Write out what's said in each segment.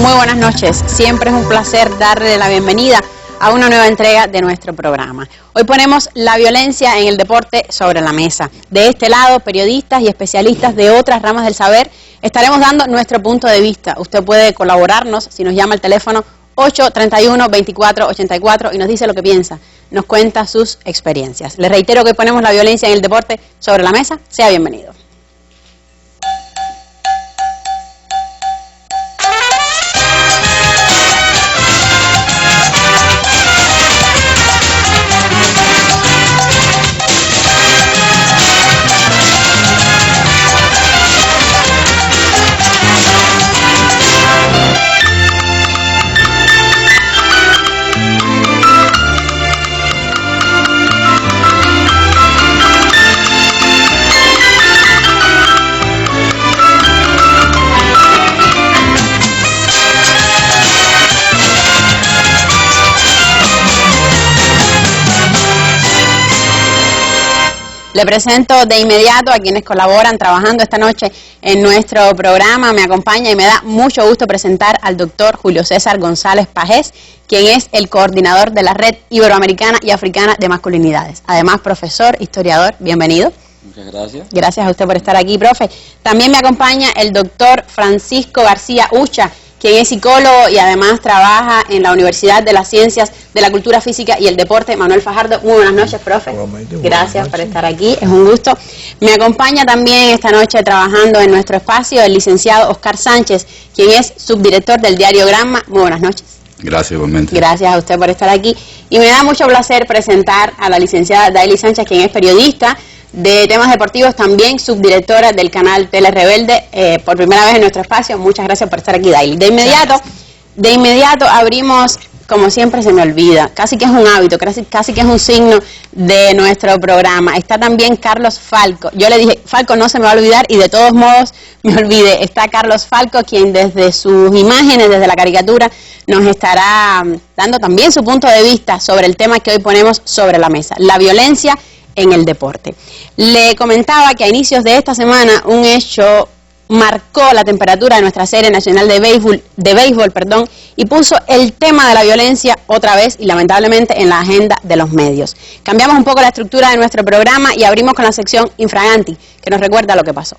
Muy buenas noches. Siempre es un placer darle la bienvenida a una nueva entrega de nuestro programa. Hoy ponemos la violencia en el deporte sobre la mesa. De este lado, periodistas y especialistas de otras ramas del saber estaremos dando nuestro punto de vista. Usted puede colaborarnos si nos llama al teléfono 831-2484 y nos dice lo que piensa, nos cuenta sus experiencias. Les reitero que hoy ponemos la violencia en el deporte sobre la mesa. Sea bienvenido. Le presento de inmediato a quienes colaboran trabajando esta noche en nuestro programa. Me acompaña y me da mucho gusto presentar al doctor Julio César González Pajés, quien es el coordinador de la Red Iberoamericana y Africana de Masculinidades. Además, profesor, historiador, bienvenido. Muchas gracias. Gracias a usted por estar aquí, profe. También me acompaña el doctor Francisco García Ucha, quien es psicólogo y además trabaja en la Universidad de las Ciencias de la Cultura Física y el Deporte. Manuel Fajardo, muy buenas noches, profe. Gracias por estar aquí, es un gusto. Me acompaña también esta noche trabajando en nuestro espacio el licenciado Oscar Sánchez, quien es subdirector del diario Granma. Muy buenas noches. Gracias, igualmente. Gracias a usted por estar aquí. Y me da mucho placer presentar a la licenciada Daily Sánchez, quien es periodista de temas deportivos, también subdirectora del canal Tele Rebelde, por primera vez en nuestro espacio. Muchas gracias por estar aquí, Daily. De inmediato abrimos, como siempre se me olvida, casi que es un hábito, casi que es un signo de nuestro programa. Está también Carlos Falco. Yo le dije, Falco no se me va a olvidar, y de todos modos me olvidé. Está Carlos Falco, quien desde sus imágenes, desde la caricatura, nos estará dando también su punto de vista sobre el tema que hoy ponemos sobre la mesa, la violencia en el deporte. Le comentaba que a inicios de esta semana un hecho marcó la temperatura de nuestra serie nacional de béisbol, y puso el tema de la violencia otra vez y lamentablemente en la agenda de los medios. Cambiamos un poco la estructura de nuestro programa y abrimos con la sección Infraganti, que nos recuerda lo que pasó.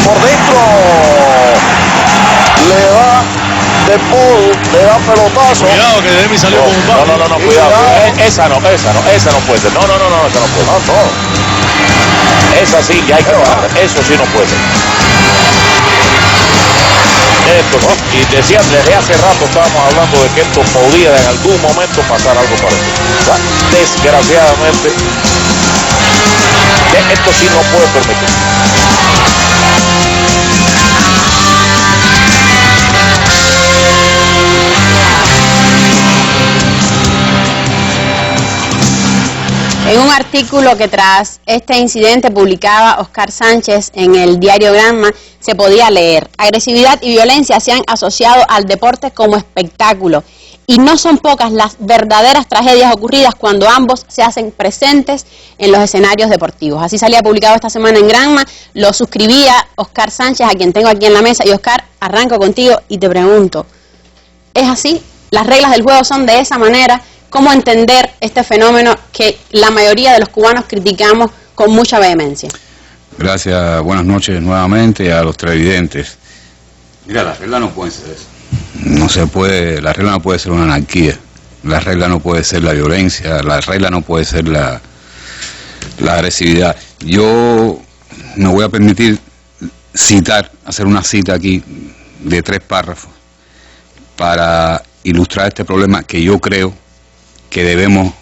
Por dentro le da de Paul, le da pelotazo. Cuidado que Demi salió con un palo. No, cuidado. Esa no puede ser. No, esa no puede. No. Esa sí, ya hay que bajar. Eso sí no puede. Esto no. Y desde hace rato estábamos hablando de que esto podía en algún momento pasar algo parecido. O sea, desgraciadamente, esto sí no puede permitir. En un artículo que tras este incidente publicaba Oscar Sánchez en el diario Granma, se podía leer: agresividad y violencia se han asociado al deporte como espectáculo, y no son pocas las verdaderas tragedias ocurridas cuando ambos se hacen presentes en los escenarios deportivos. Así salía publicado esta semana en Granma, lo suscribía Oscar Sánchez, a quien tengo aquí en la mesa. Y Oscar, arranco contigo y te pregunto, ¿es así? ¿Las reglas del juego son de esa manera? ¿Cómo entender este fenómeno que la mayoría de los cubanos criticamos con mucha vehemencia? Gracias, buenas noches nuevamente a los televidentes. Mira, la regla no puede ser eso. No se puede, la regla no puede ser una anarquía, la regla no puede ser la violencia, la regla no puede ser la agresividad. Yo me voy a permitir hacer una cita aquí de 3 párrafos para ilustrar este problema que yo creo que debemos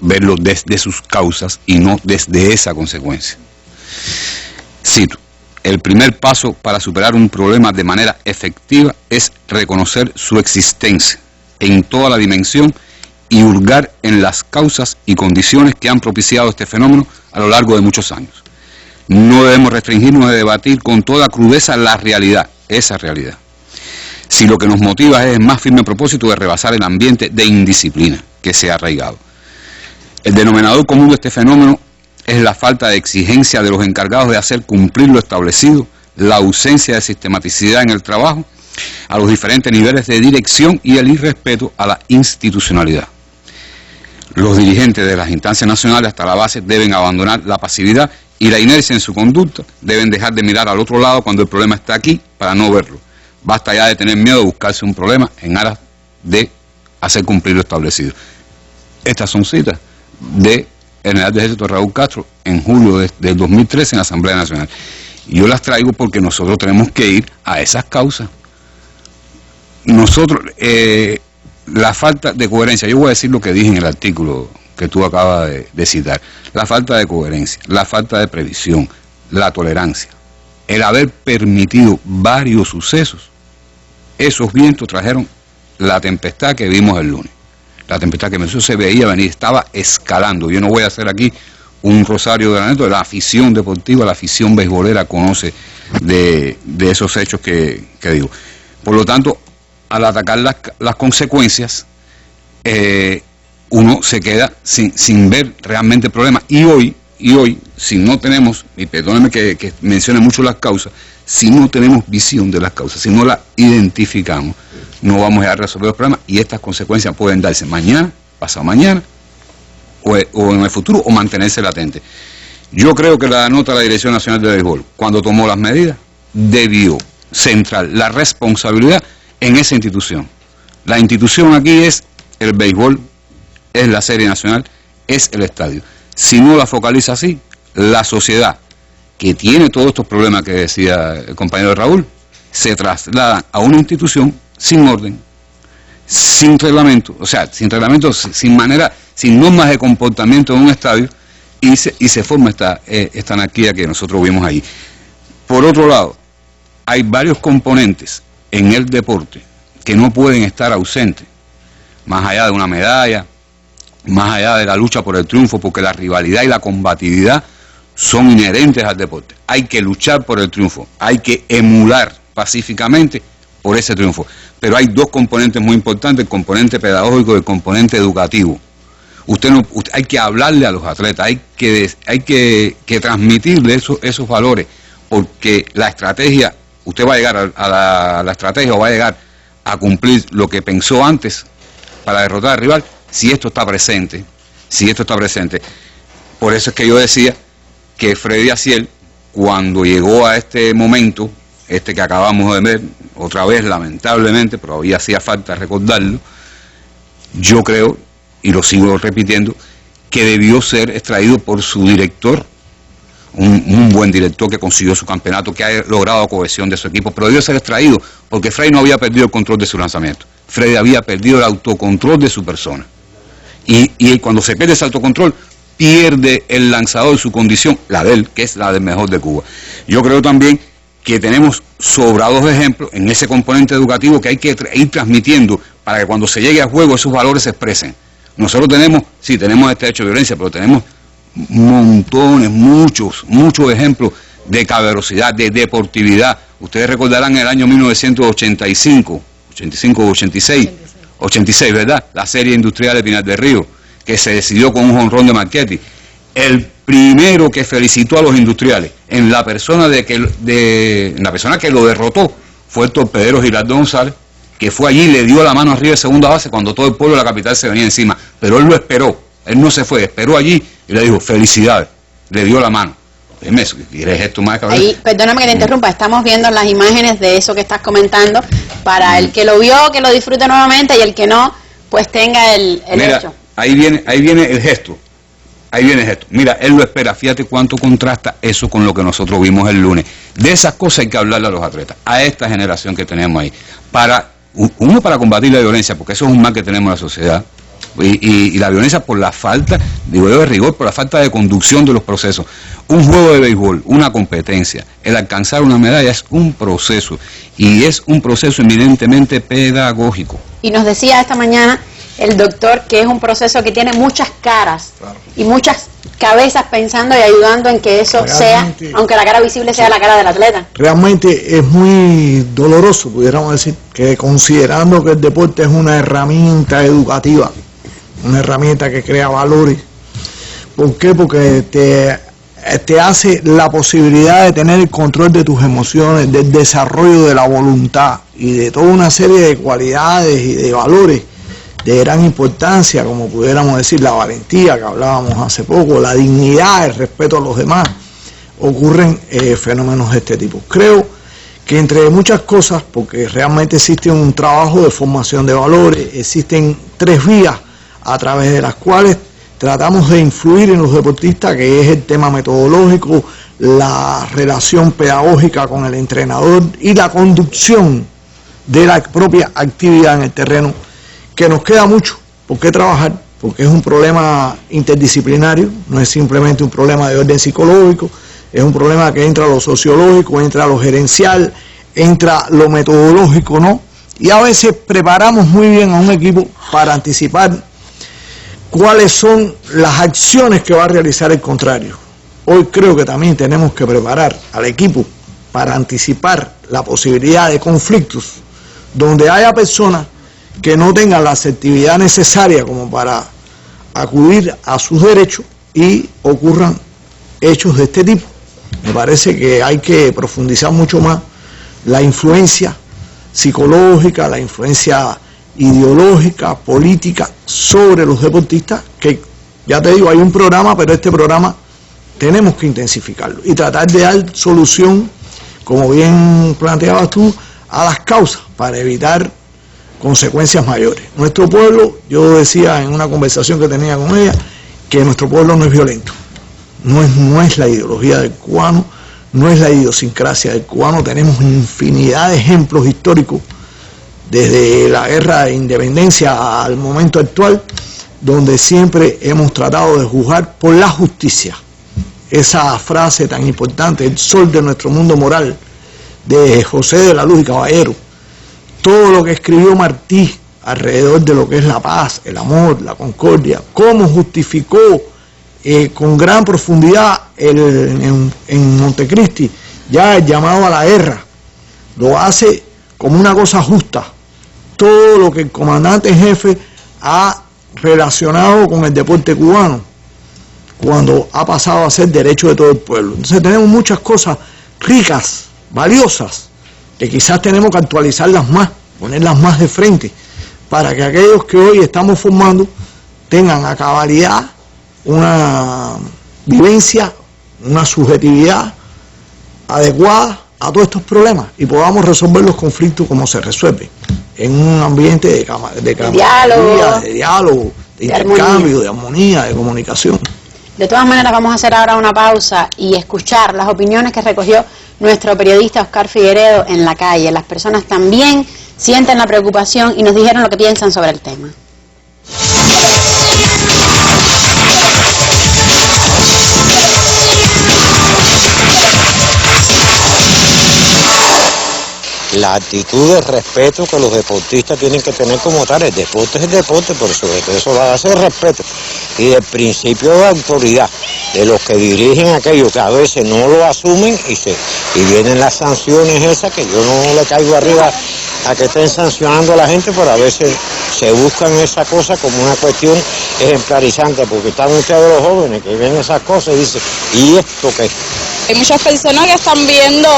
verlo desde sus causas y no desde esa consecuencia. Cito: el primer paso para superar un problema de manera efectiva es reconocer su existencia en toda la dimensión y hurgar en las causas y condiciones que han propiciado este fenómeno a lo largo de muchos años. No debemos restringirnos de debatir con toda crudeza la realidad, esa realidad. si lo que nos motiva es el más firme propósito de rebasar el ambiente de indisciplina que se ha arraigado. El denominador común de este fenómeno es la falta de exigencia de los encargados de hacer cumplir lo establecido, la ausencia de sistematicidad en el trabajo, a los diferentes niveles de dirección y el irrespeto a la institucionalidad. Los dirigentes de las instancias nacionales hasta la base deben abandonar la pasividad y la inercia en su conducta, deben dejar de mirar al otro lado cuando el problema está aquí para no verlo. Basta ya de tener miedo de buscarse un problema en aras de hacer cumplir lo establecido. Estas son citas de general de ejército Raúl Castro en julio del 2013 en la Asamblea Nacional. Y yo las traigo porque nosotros tenemos que ir a esas causas. Nosotros, la falta de coherencia, yo voy a decir lo que dije en el artículo que tú acabas de citar, la falta de coherencia, la falta de previsión, la tolerancia, el haber permitido varios sucesos, esos vientos trajeron la tempestad que vimos el lunes. La tempestad que eso se veía venir, estaba escalando. Yo no voy a hacer aquí un rosario de la anécdota, la afición deportiva, la afición beisbolera conoce de esos hechos que digo. Por lo tanto, al atacar las consecuencias, uno se queda sin ver realmente el problema. Y hoy, si no tenemos, y perdónenme que mencione mucho las causas, si no tenemos visión de las causas, si no las identificamos, no vamos a resolver los problemas y estas consecuencias pueden darse mañana, pasado mañana, o en el futuro, o mantenerse latente. Yo creo que la nota de la Dirección Nacional de Béisbol, cuando tomó las medidas, debió centrar la responsabilidad en esa institución. La institución aquí es el béisbol, es la serie nacional, es el estadio. Si no la focaliza así, la sociedad, que tiene todos estos problemas que decía el compañero Raúl, se traslada a una institución sin orden, sin reglamento, o sea, sin reglamento, sin manera, sin normas de comportamiento en un estadio, y se forma esta anarquía que nosotros vimos ahí. Por otro lado, hay varios componentes en el deporte que no pueden estar ausentes, más allá de una medalla, más allá de la lucha por el triunfo, porque la rivalidad y la combatividad son inherentes al deporte. Hay que luchar por el triunfo, hay que emular pacíficamente por ese triunfo. Pero hay dos componentes muy importantes, el componente pedagógico y el componente educativo. Hay que hablarle a los atletas, hay que transmitirle esos valores, porque la estrategia, usted va a llegar a la estrategia o va a llegar a cumplir lo que pensó antes para derrotar al rival, si esto está presente. Por eso es que yo decía que Freddy Aciel, cuando llegó a este momento, que acabamos de ver, otra vez lamentablemente, pero todavía hacía falta recordarlo, yo creo, y lo sigo repitiendo, que debió ser extraído por su director, un buen director que consiguió su campeonato, que ha logrado cohesión de su equipo, pero debió ser extraído porque Freddy no había perdido el control de su lanzamiento, Freddy había perdido el autocontrol de su persona, y cuando se pierde ese autocontrol, pierde el lanzador su condición, la de él, que es la del mejor de Cuba. Yo creo también que tenemos sobrados ejemplos en ese componente educativo que hay que ir transmitiendo para que cuando se llegue al juego esos valores se expresen. Nosotros tenemos este hecho de violencia, pero tenemos montones, muchos ejemplos de caballerosidad, de deportividad. Ustedes recordarán el año 1985, 86, ¿verdad? La serie industrial de Pinar del Río, que se decidió con un jonrón de Marchetti. El primero que felicitó a los industriales en la persona que lo derrotó fue el torpedero Giraldo González, que fue allí y le dio la mano arriba de segunda base cuando todo el pueblo de la capital se venía encima, pero él lo esperó, él no se fue, esperó allí y le dijo felicidades, le dio la mano. Dime, ¿quieres esto más, cabrón? Ahí, perdóname que te interrumpa, estamos viendo las imágenes de eso que estás comentando, para el que lo vio, que lo disfrute nuevamente, y el que no, pues tenga el Mira, hecho. Ahí viene el gesto. Mira, él lo espera. Fíjate cuánto contrasta eso con lo que nosotros vimos el lunes. De esas cosas hay que hablarle a los atletas, a esta generación que tenemos ahí. Para combatir la violencia, porque eso es un mal que tenemos en la sociedad. Y la violencia por la falta, de rigor, por la falta de conducción de los procesos. Un juego de béisbol, una competencia, el alcanzar una medalla es un proceso. Y es un proceso eminentemente pedagógico. Y nos decía esta mañana el doctor que es un proceso que tiene muchas caras, claro, y muchas cabezas pensando y ayudando en que eso sea, aunque la cara visible sea la cara del atleta. Realmente es muy doloroso, pudiéramos decir, que considerando que el deporte es una herramienta educativa, una herramienta que crea valores. ¿Por qué? Porque te hace la posibilidad de tener el control de tus emociones, del desarrollo de la voluntad y de toda una serie de cualidades y de valores de gran importancia, como pudiéramos decir la valentía que hablábamos hace poco, la dignidad, el respeto a los demás. Ocurren fenómenos de este tipo. Creo que entre muchas cosas, porque realmente existe un trabajo de formación de valores, existen 3 vías a través de las cuales tratamos de influir en los deportistas, que es el tema metodológico, la relación pedagógica con el entrenador y la conducción de la propia actividad en el terreno, que nos queda mucho por qué trabajar, porque es un problema interdisciplinario, no es simplemente un problema de orden psicológico, es un problema que entra a lo sociológico, entra a lo gerencial, entra a lo metodológico, ¿no? Y a veces preparamos muy bien a un equipo para anticipar cuáles son las acciones que va a realizar el contrario. Hoy creo que también tenemos que preparar al equipo para anticipar la posibilidad de conflictos donde haya personas que no tengan la asertividad necesaria como para acudir a sus derechos y ocurran hechos de este tipo. Me parece que hay que profundizar mucho más la influencia psicológica, la influencia ideológica, política sobre los deportistas, que ya te digo, hay un programa, pero este programa tenemos que intensificarlo y tratar de dar solución, como bien planteabas tú, a las causas para evitar consecuencias mayores. Nuestro pueblo, yo decía en una conversación que tenía con ella, que nuestro pueblo no es violento, no es la ideología del cubano, no es la idiosincrasia del cubano. Tenemos infinidad de ejemplos históricos desde la guerra de independencia al momento actual, donde siempre hemos tratado de juzgar por la justicia. Esa frase tan importante, el sol de nuestro mundo moral, de José de la Luz y Caballero, todo lo que escribió Martí alrededor de lo que es la paz, el amor, la concordia, cómo justificó con gran profundidad en Montecristi ya el llamado a la guerra, lo hace como una cosa justa. Todo lo que el comandante en jefe ha relacionado con el deporte cubano, cuando ha pasado a ser derecho de todo el pueblo. Entonces tenemos muchas cosas ricas, valiosas, que quizás tenemos que actualizarlas más, ponerlas más de frente, para que aquellos que hoy estamos formando tengan a cabalidad una vivencia, una subjetividad adecuada a todos estos problemas y podamos resolver los conflictos como se resuelven, en un ambiente de diálogo, de intercambio, de armonía, de comunicación. De todas maneras, vamos a hacer ahora una pausa y escuchar las opiniones que recogió nuestro periodista Oscar Figueredo en la calle. Las personas también sienten la preocupación y nos dijeron lo que piensan sobre el tema. La actitud de respeto que los deportistas tienen que tener como tal. El deporte es el deporte, pero sobre todo eso va a ser respeto. Y del principio de autoridad de los que dirigen aquello, que a veces no lo asumen y vienen las sanciones esas, que yo no le caigo arriba a que estén sancionando a la gente, pero a veces se buscan esa cosa como una cuestión ejemplarizante, porque están ustedes los jóvenes que ven esas cosas y dicen, ¿y esto qué? Hay muchas personas que están viendo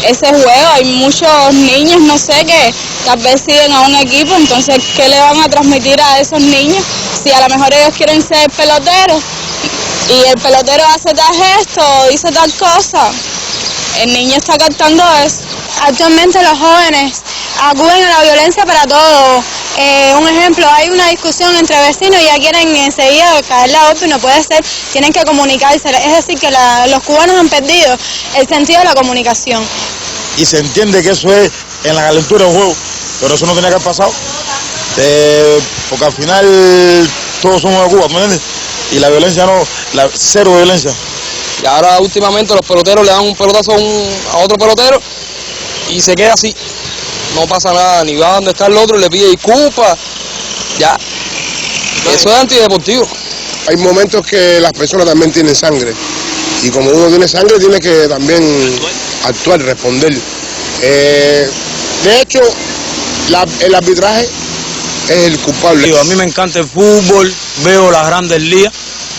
ese juego, hay muchos niños, no sé, que tal vez siguen a un equipo, entonces, ¿qué le van a transmitir a esos niños? Si a lo mejor ellos quieren ser peloteros y el pelotero hace tal gesto, dice tal cosa, el niño está captando eso. Actualmente los jóvenes acuden a la violencia para todo. Un ejemplo, hay una discusión entre vecinos y ya quieren enseguida caer la golpe y no puede ser, tienen que comunicarse. Es decir, que los cubanos han perdido el sentido de la comunicación. Y se entiende que eso es en la calentura del juego, pero eso no tenía que haber pasado, porque al final todos somos de Cuba, ¿me entiendes? Y la violencia cero violencia. Y ahora últimamente los peloteros le dan un pelotazo a otro pelotero y se queda así. No pasa nada, ni va donde está el otro y le pide disculpas. Ya, eso es antideportivo. hay momentos que las personas también tienen sangre. Y como uno tiene sangre, tiene que también actuar, responder. De hecho, el arbitraje es el culpable. A mí me encanta el fútbol, veo las grandes ligas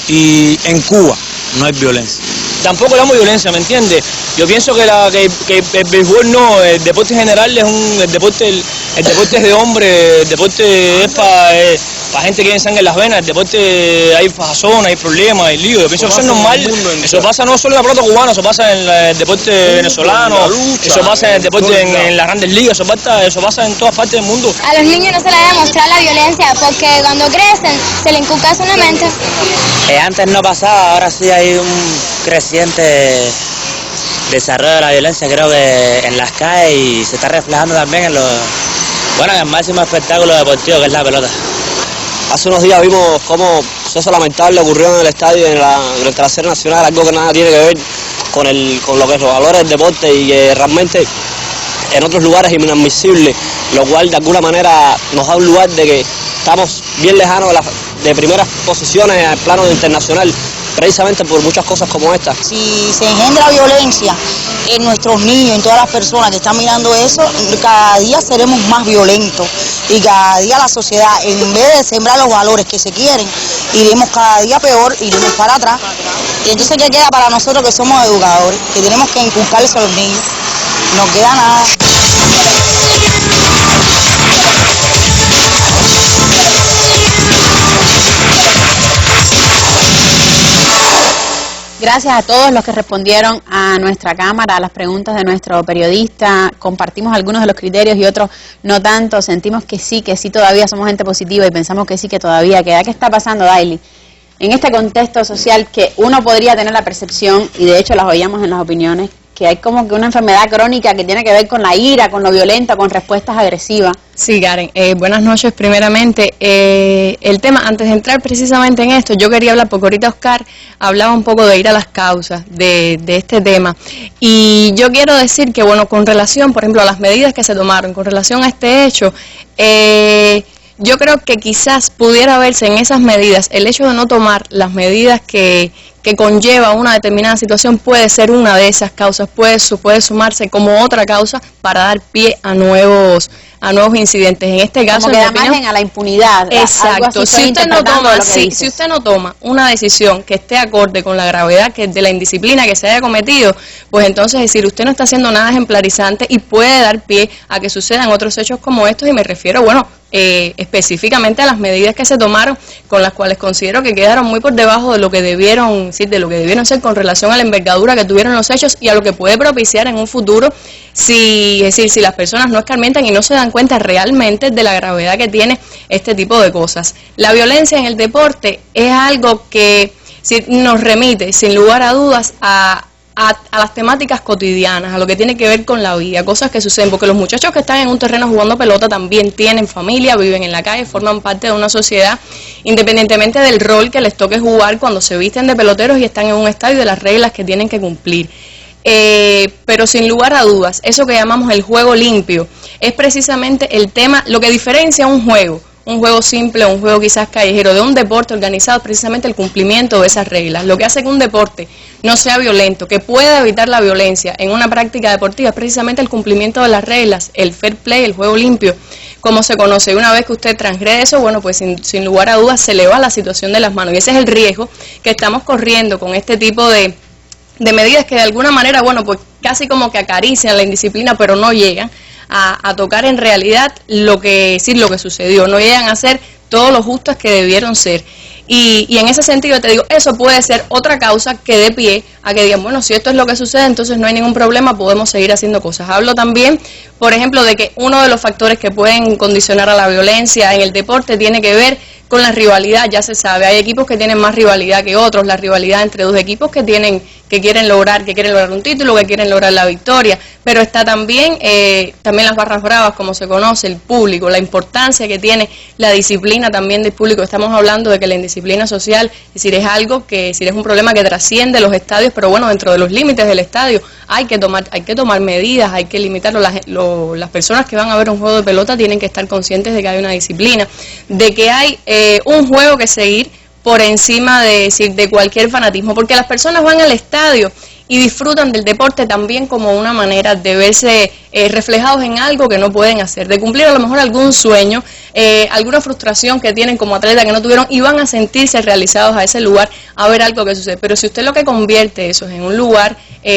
y en Cuba no hay violencia. Tampoco le damos violencia, ¿me entiendes? Yo pienso que el béisbol no, el deporte en general es el deporte es de hombre, el deporte es para gente que tiene sangre en las venas, el deporte hay fajazón, hay problemas, hay lío. Yo pienso que eso es normal, eso pasa no solo en la pelota cubana, eso pasa en el deporte venezolano, eso pasa en el deporte en las grandes ligas, eso pasa en todas partes del mundo. A los niños no se les debe mostrar la violencia porque cuando crecen se les inculca eso en la mente. Antes no pasaba, ahora sí hay un creciente desarrollo de la violencia, creo que en las calles, y se está reflejando también en en el máximo espectáculo deportivo que es la pelota. Hace unos días vimos cómo suceso lamentable ocurrió en el estadio durante la serie nacional, algo que nada tiene que ver con lo que es los valores del deporte y realmente en otros lugares es inadmisible, lo cual de alguna manera nos da un lugar de que estamos bien lejanos de primeras posiciones en el plano internacional, precisamente por muchas cosas como esta. Si se engendra violencia en nuestros niños, en todas las personas que están mirando eso, cada día seremos más violentos y cada día la sociedad, en vez de sembrar los valores que se quieren, iremos cada día peor, iremos para atrás. Y entonces, ¿qué queda para nosotros que somos educadores, que tenemos que inculcarles a los niños? No queda nada. Gracias a todos los que respondieron a nuestra cámara, a las preguntas de nuestro periodista. Compartimos algunos de los criterios y otros no tanto. Sentimos que sí todavía somos gente positiva y pensamos que sí, que todavía queda. ¿Qué está pasando, Daily? En este contexto social que uno podría tener la percepción, y de hecho las oíamos en las opiniones, que hay como que una enfermedad crónica que tiene que ver con la ira, con lo violento, con respuestas agresivas. Sí, Karen, buenas noches primeramente. El tema, antes de entrar precisamente en esto, yo quería hablar, porque ahorita Oscar hablaba un poco de ir a las causas de este tema. Y yo quiero decir que, bueno, con relación, por ejemplo, a las medidas que se tomaron, con relación a este hecho, yo creo que quizás pudiera verse en esas medidas, el hecho de no tomar las medidas que conlleva una determinada situación puede ser una de esas causas, puede sumarse como otra causa para dar pie a nuevos incidentes. En este caso, como que da margen a la impunidad. Exacto. Si usted no toma una decisión que esté acorde con la gravedad de la indisciplina que se haya cometido, pues entonces, es decir, usted no está haciendo nada ejemplarizante y puede dar pie a que sucedan otros hechos como estos, y me refiero, específicamente a las medidas que se tomaron, con las cuales considero que quedaron muy por debajo de lo que debieron ser con relación a la envergadura que tuvieron los hechos y a lo que puede propiciar en un futuro si las personas no escarmientan y no se dan cuenta realmente de la gravedad que tiene este tipo de cosas. La violencia en el deporte es algo que nos remite, sin lugar a dudas, a las temáticas cotidianas, a lo que tiene que ver con la vida, cosas que suceden, porque los muchachos que están en un terreno jugando pelota también tienen familia, viven en la calle, forman parte de una sociedad, independientemente del rol que les toque jugar cuando se visten de peloteros y están en un estadio y de las reglas que tienen que cumplir. Pero sin lugar a dudas, eso que llamamos el juego limpio, es precisamente el tema, lo que diferencia un juego simple, un juego quizás callejero, de un deporte organizado, es precisamente el cumplimiento de esas reglas. Lo que hace que un deporte no sea violento, que pueda evitar la violencia en una práctica deportiva, es precisamente el cumplimiento de las reglas, el fair play, el juego limpio, como se conoce. Y una vez que usted transgrede eso, bueno, pues sin lugar a dudas se le va la situación de las manos. Y ese es el riesgo que estamos corriendo con este tipo de medidas que de alguna manera, bueno, pues casi como que acarician la indisciplina, pero no llegan a tocar en realidad lo que sucedió, no llegan a ser todo lo justas que debieron ser. Y en ese sentido te digo, eso puede ser otra causa que dé pie a que digan, bueno, si esto es lo que sucede, entonces no hay ningún problema, podemos seguir haciendo cosas. Hablo también, por ejemplo, de que uno de los factores que pueden condicionar a la violencia en el deporte tiene que ver con la rivalidad, ya se sabe, hay equipos que tienen más rivalidad que otros, la rivalidad entre dos equipos que quieren lograr un título, que quieren lograr la victoria, pero está también las barras bravas, como se conoce, el público, la importancia que tiene la disciplina también del público. Estamos hablando de que la indisciplina social, es decir, es algo que, es un problema que trasciende los estadios, pero bueno, dentro de los límites del estadio hay que tomar medidas, hay que limitarlo. Las personas que van a ver un juego de pelota tienen que estar conscientes de que hay una disciplina, de que hay un juego que seguir, por encima de cualquier fanatismo, porque las personas van al estadio y disfrutan del deporte también como una manera de verse reflejados en algo que no pueden hacer, de cumplir a lo mejor algún sueño, alguna frustración que tienen como atleta que no tuvieron, y van a sentirse realizados a ese lugar a ver algo que sucede. Pero si usted lo que convierte eso es en un lugar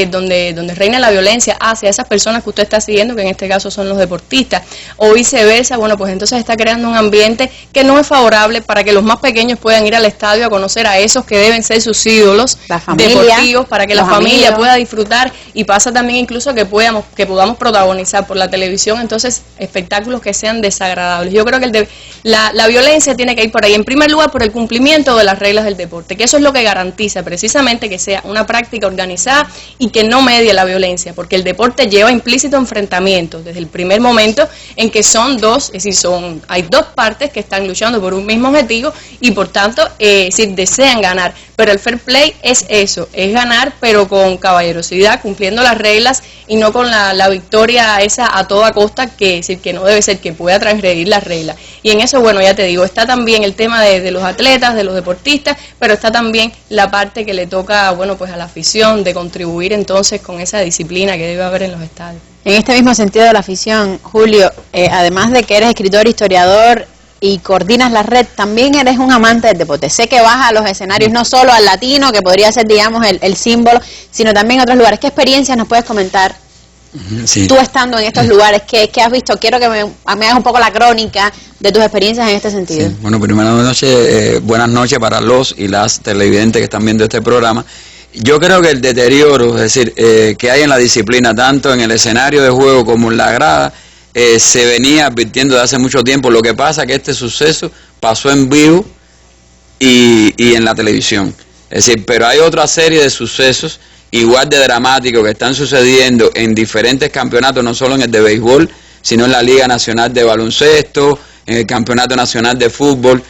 donde reina la violencia hacia esas personas que usted está siguiendo, que en este caso son los deportistas, o viceversa, bueno, pues entonces está creando un ambiente que no es favorable para que los más pequeños puedan ir al estadio a conocer a esos que deben ser sus ídolos deportivos, para que la familia pueda disfrutar, y pasa también incluso que podamos protagonizar por la televisión entonces espectáculos que sean desagradables. Yo creo que la violencia tiene que ir por ahí, en primer lugar por el cumplimiento de las reglas del deporte, que eso es lo que garantiza precisamente que sea una práctica organizada y que no medie la violencia, porque el deporte lleva implícito enfrentamientos desde el primer momento en que son hay dos partes que están luchando por un mismo objetivo y por tanto desean ganar, pero el fair play es eso, es ganar pero con caballerosidad, cumpliendo las reglas y no con la victoria esa a toda costa, que no debe ser, que pueda transgredir las reglas. Y en eso, bueno, ya te digo, está también el tema de los atletas, de los deportistas, pero está también la parte que le toca, bueno, pues a la afición, de contribuir entonces con esa disciplina que debe haber en los estadios. En este mismo sentido de la afición, Julio, además de que eres escritor, historiador y coordinas la red, también eres un amante del deporte. Sé que vas a los escenarios, no solo al Latino, que podría ser, digamos, el símbolo, sino también a otros lugares. ¿Qué experiencias nos puedes comentar? Sí. Tú estando en estos lugares, ¿qué has visto? Quiero que me hagas un poco la crónica de tus experiencias en este sentido. Sí. Bueno, buenas noches para los y las televidentes que están viendo este programa. Yo creo que el deterioro, es decir, que hay en la disciplina, tanto en el escenario de juego como en la grada, se venía advirtiendo de hace mucho tiempo. Lo que pasa es que este suceso pasó en vivo y en la televisión. Es decir, pero hay otra serie de sucesos igual de dramáticos que están sucediendo en diferentes campeonatos, no solo en el de béisbol, sino en la Liga Nacional de Baloncesto, en el Campeonato Nacional de Fútbol,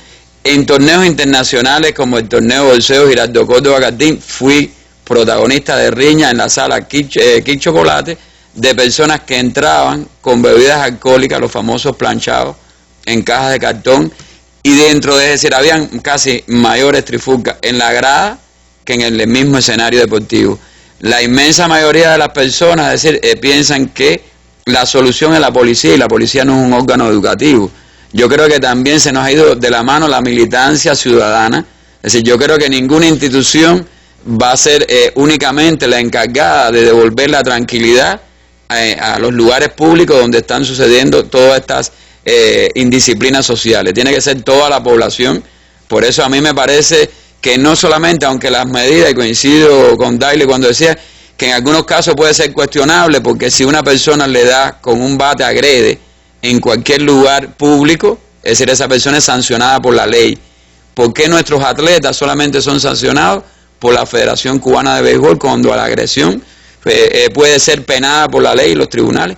en torneos internacionales como el torneo Bolseo Giraldo Córdoba Cardín. Fui protagonista de riña en la sala Kik Chocolate, de personas que entraban con bebidas alcohólicas, los famosos planchados, en cajas de cartón, y dentro de, es decir, habían casi mayores trifulcas en la grada que en el mismo escenario deportivo. La inmensa mayoría de las personas, es decir, piensan que la solución es la policía, y la policía no es un órgano educativo. Yo creo que también se nos ha ido de la mano la militancia ciudadana. Es decir, yo creo que ninguna institución va a ser únicamente la encargada de devolver la tranquilidad a los lugares públicos donde están sucediendo todas estas indisciplinas sociales. Tiene que ser toda la población. Por eso a mí me parece que no solamente, aunque las medidas, y coincido con Daily cuando decía que en algunos casos puede ser cuestionable, porque si una persona le da con un bate, agrede en cualquier lugar público, es decir, esa persona es sancionada por la ley. ¿Por qué nuestros atletas solamente son sancionados por la Federación Cubana de Béisbol cuando la agresión puede ser penada por la ley y los tribunales?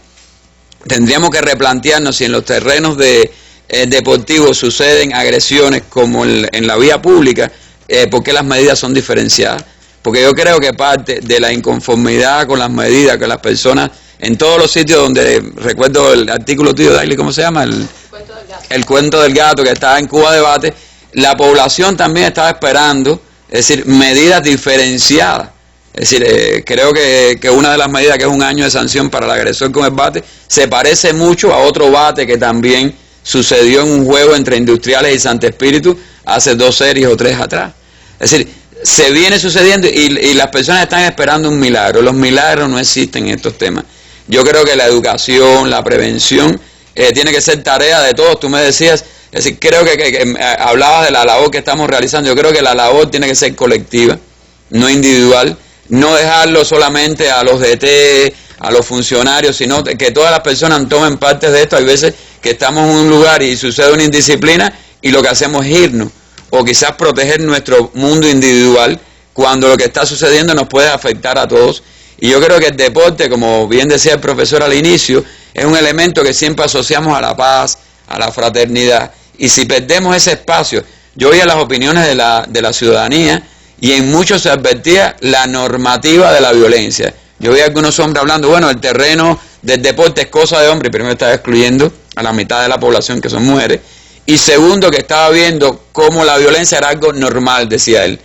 Tendríamos que replantearnos si en los terrenos deportivos suceden agresiones como en la vía pública, ¿por qué las medidas son diferenciadas? Porque yo creo que parte de la inconformidad con las medidas que las personas en todos los sitios donde, recuerdo el artículo tuyo, Daily, ¿cómo se llama? El cuento del gato que estaba en Cuba Debate, la población también estaba esperando, es decir, medidas diferenciadas. Es decir, creo que una de las medidas, que es 1 año de sanción para el agresor con el bate, se parece mucho a otro bate que también sucedió en un juego entre Industriales y Santo Espíritu hace 2 series o 3 atrás. Es decir, se viene sucediendo y las personas están esperando un milagro. Los milagros no existen en estos temas. Yo creo que la educación, la prevención, tiene que ser tarea de todos. Tú me decías, es decir, creo que hablabas de la labor que estamos realizando. Yo creo que la labor tiene que ser colectiva, no individual. No dejarlo solamente a los DT, a los funcionarios, sino que todas las personas tomen parte de esto. Hay veces que estamos en un lugar y sucede una indisciplina y lo que hacemos es irnos, o quizás proteger nuestro mundo individual, cuando lo que está sucediendo nos puede afectar a todos. Y yo creo que el deporte, como bien decía el profesor al inicio, es un elemento que siempre asociamos a la paz, a la fraternidad, y si perdemos ese espacio, yo oía las opiniones de la ciudadanía, y en muchos se advertía la normativa de la violencia. Yo vi a algunos hombres hablando, bueno, el terreno del deporte es cosa de hombre, y primero estaba excluyendo a la mitad de la población, que son mujeres, y segundo, que estaba viendo cómo la violencia era algo normal, decía él.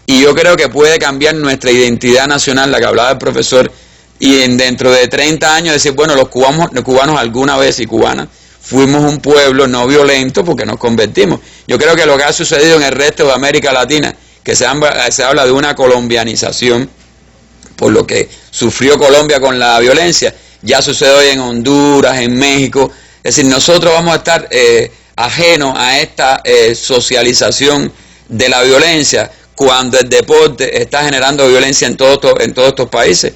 Y yo creo que puede cambiar nuestra identidad nacional, la que hablaba el profesor, y dentro de 30 años decir, bueno, los cubanos alguna vez y cubanas fuimos un pueblo no violento porque nos convertimos. Yo creo que lo que ha sucedido en el resto de América Latina, que se habla de una colombianización, por lo que sufrió Colombia con la violencia, ya sucede hoy en Honduras, en México. Es decir, nosotros vamos a estar ajenos a esta socialización de la violencia cuando el deporte está generando violencia en todos estos países.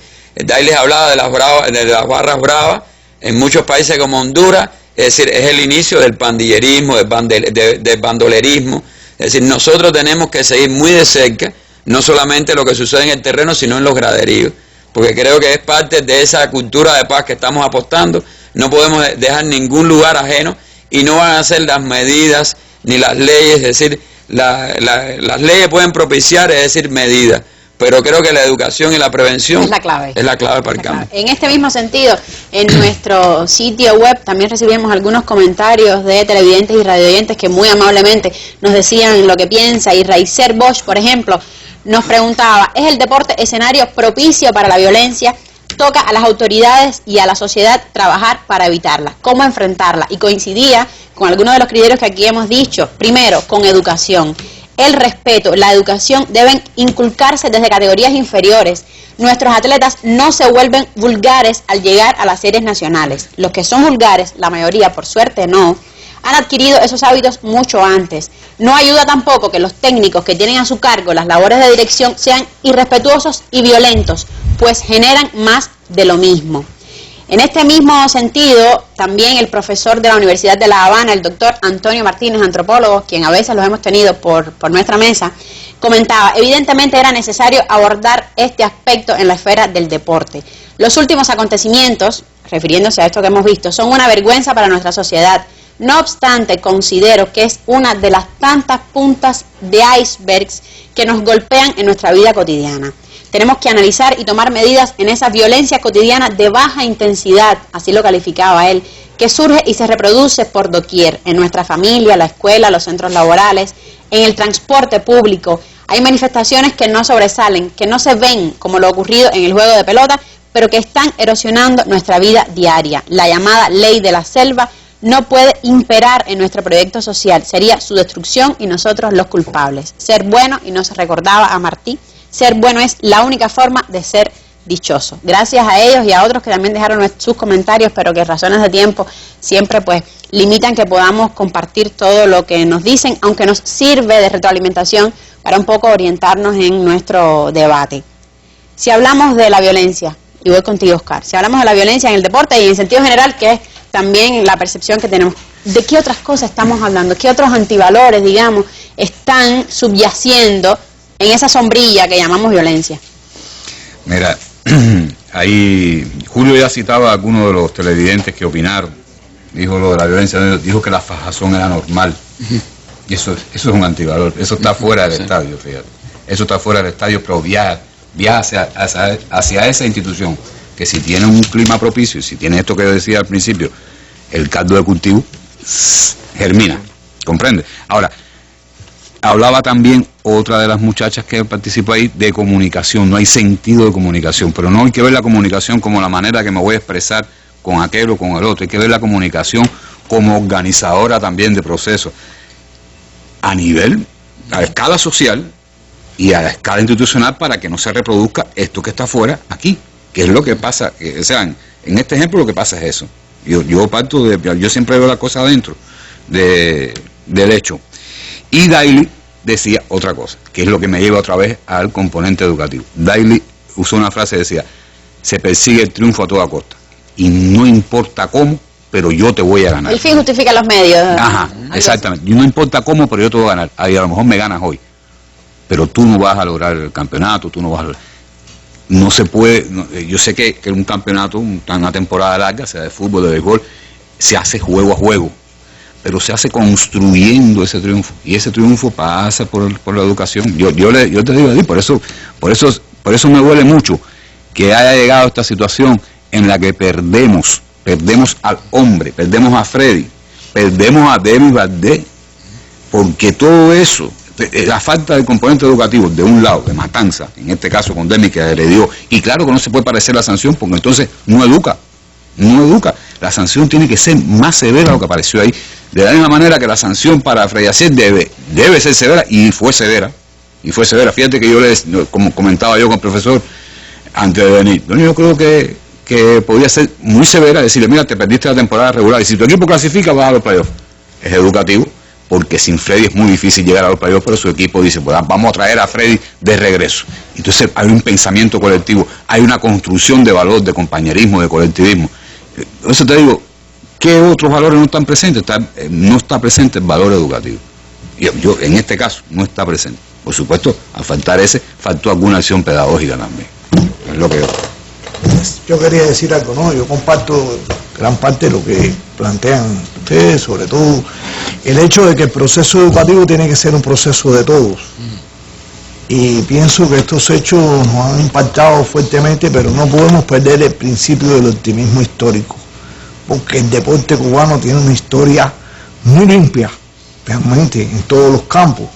Ahí les hablaba de las barras bravas en muchos países como Honduras. Es decir, es el inicio del pandillerismo, del bandolerismo. Es decir, nosotros tenemos que seguir muy de cerca, no solamente lo que sucede en el terreno, sino en los graderíos, porque creo que es parte de esa cultura de paz que estamos apostando. No podemos dejar ningún lugar ajeno, y no van a ser las medidas ni las leyes. Es decir, las leyes pueden propiciar, es decir, medidas, pero creo que la educación y la prevención es la clave para el cambio. En este mismo sentido, en nuestro sitio web también recibimos algunos comentarios de televidentes y radioyentes que muy amablemente nos decían lo que piensa. Y Raizer Bosch, por ejemplo, nos preguntaba, ¿es el deporte escenario propicio para la violencia? Toca a las autoridades y a la sociedad trabajar para evitarla. ¿Cómo enfrentarla? Y coincidía con algunos de los criterios que aquí hemos dicho. Primero, con educación. El respeto, la educación deben inculcarse desde categorías inferiores. Nuestros atletas no se vuelven vulgares al llegar a las series nacionales. Los que son vulgares, la mayoría por suerte no, han adquirido esos hábitos mucho antes. No ayuda tampoco que los técnicos que tienen a su cargo las labores de dirección sean irrespetuosos y violentos, pues generan más de lo mismo. En este mismo sentido, también el profesor de la Universidad de La Habana, el doctor Antonio Martínez, antropólogo, quien a veces los hemos tenido por nuestra mesa, comentaba, evidentemente era necesario abordar este aspecto en la esfera del deporte. Los últimos acontecimientos, refiriéndose a esto que hemos visto, son una vergüenza para nuestra sociedad. No obstante, considero que es una de las tantas puntas de icebergs que nos golpean en nuestra vida cotidiana. Tenemos que analizar y tomar medidas en esa violencia cotidiana de baja intensidad, así lo calificaba él, que surge y se reproduce por doquier, en nuestra familia, la escuela, los centros laborales, en el transporte público. Hay manifestaciones que no sobresalen, que no se ven como lo ocurrido en el juego de pelota, pero que están erosionando nuestra vida diaria. La llamada ley de la selva no puede imperar en nuestro proyecto social, sería su destrucción y nosotros los culpables. Ser bueno, y nos recordaba a Martí, ser bueno es la única forma de ser dichoso. Gracias a ellos y a otros que también dejaron sus comentarios, pero que razones de tiempo siempre pues limitan que podamos compartir todo lo que nos dicen, aunque nos sirve de retroalimentación para un poco orientarnos en nuestro debate. Si hablamos de la violencia, y voy contigo, Oscar, si hablamos de la violencia en el deporte y en sentido general, que es también la percepción que tenemos, ¿de qué otras cosas estamos hablando? ¿Qué otros antivalores, digamos, están subyaciendo en esa sombrilla que llamamos violencia? Mira, ahí Julio ya citaba a algunos de los televidentes que opinaron, dijo lo de la violencia, dijo que la fajazón era normal. Y eso es un antivalor, eso está fuera del estadio, fíjate. Eso está fuera del estadio, pero viaja hacia esa institución, que si tiene un clima propicio, y si tiene esto que yo decía al principio, el caldo de cultivo germina, ¿comprende? Ahora, hablaba también otra de las muchachas que participó ahí de comunicación. No hay sentido de comunicación, pero no hay que ver la comunicación como la manera que me voy a expresar con aquel o con el otro. Hay que ver la comunicación como organizadora también de procesos a escala social y a escala institucional, para que no se reproduzca esto que está afuera aquí, que es lo que pasa. O sea, en este ejemplo lo que pasa es eso. Yo siempre veo la cosa adentro del hecho. Y Daily decía otra cosa, que es lo que me lleva otra vez al componente educativo. Daily usó una frase que decía, se persigue el triunfo a toda costa, y no importa cómo, pero yo te voy a ganar. El fin justifica los medios. Ajá, exactamente. Y no importa cómo, pero yo te voy a ganar. Ahí a lo mejor me ganas hoy, pero tú no vas a lograr el campeonato, tú no vas a lograr. No se puede, yo sé que un campeonato, una temporada larga, sea de fútbol, de béisbol, se hace juego a juego, pero se hace construyendo ese triunfo, y ese triunfo pasa por la educación. Yo te digo a ti, por eso me duele mucho que haya llegado a esta situación en la que perdemos al hombre, perdemos a Freddy, perdemos a David Valdés, porque todo eso, la falta de componente educativo de un lado, de matanza, en este caso con Demi que agredió, y claro que no se puede parecer la sanción porque entonces no educa. La sanción tiene que ser más severa de lo que apareció ahí, de la misma manera que la sanción para Freddy Acier debe ser severa, y fue severa. Fíjate que como comentaba yo con el profesor antes de venir, yo creo que podría ser muy severa, decirle, mira, te perdiste la temporada regular y si tu equipo clasifica vas a los playoffs. Es educativo, porque sin Freddy es muy difícil llegar a los playoffs, pero su equipo dice, pues vamos a traer a Freddy de regreso. Entonces hay un pensamiento colectivo, hay una construcción de valor, de compañerismo, de colectivismo. Entonces te digo, ¿qué otros valores no están presentes? No está presente el valor educativo. Yo en este caso no está presente. Por supuesto, al faltar faltó alguna acción pedagógica también. Es lo que yo quería decir algo, ¿no? Yo comparto gran parte de lo que plantean ustedes, sobre todo el hecho de que el proceso educativo tiene que ser un proceso de todos. Y pienso que estos hechos nos han impactado fuertemente, pero no podemos perder el principio del optimismo histórico, porque el deporte cubano tiene una historia muy limpia, realmente, en todos los campos,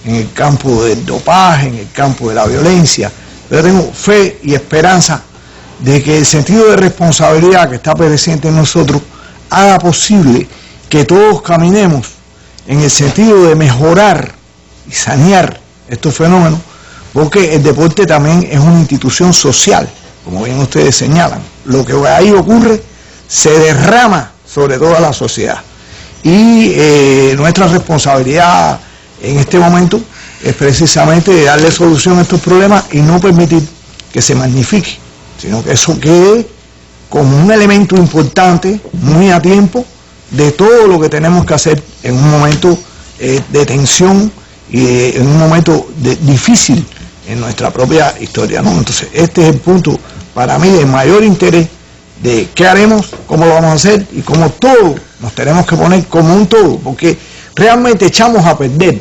en el campo del dopaje, en el campo de la violencia. Pero tengo fe y esperanza de que el sentido de responsabilidad que está presente en nosotros haga posible que todos caminemos en el sentido de mejorar y sanear estos fenómenos, porque el deporte también es una institución social, como bien ustedes señalan. Lo que ahí ocurre se derrama sobre toda la sociedad. Y nuestra responsabilidad en este momento es precisamente darle solución a estos problemas y no permitir que se magnifique, sino que eso quede como un elemento importante, muy a tiempo, de todo lo que tenemos que hacer en un momento de tensión y en un momento difícil en nuestra propia historia, ¿no? Entonces, este es el punto para mí de mayor interés de qué haremos, cómo lo vamos a hacer y cómo todos nos tenemos que poner como un todo, porque realmente echamos a perder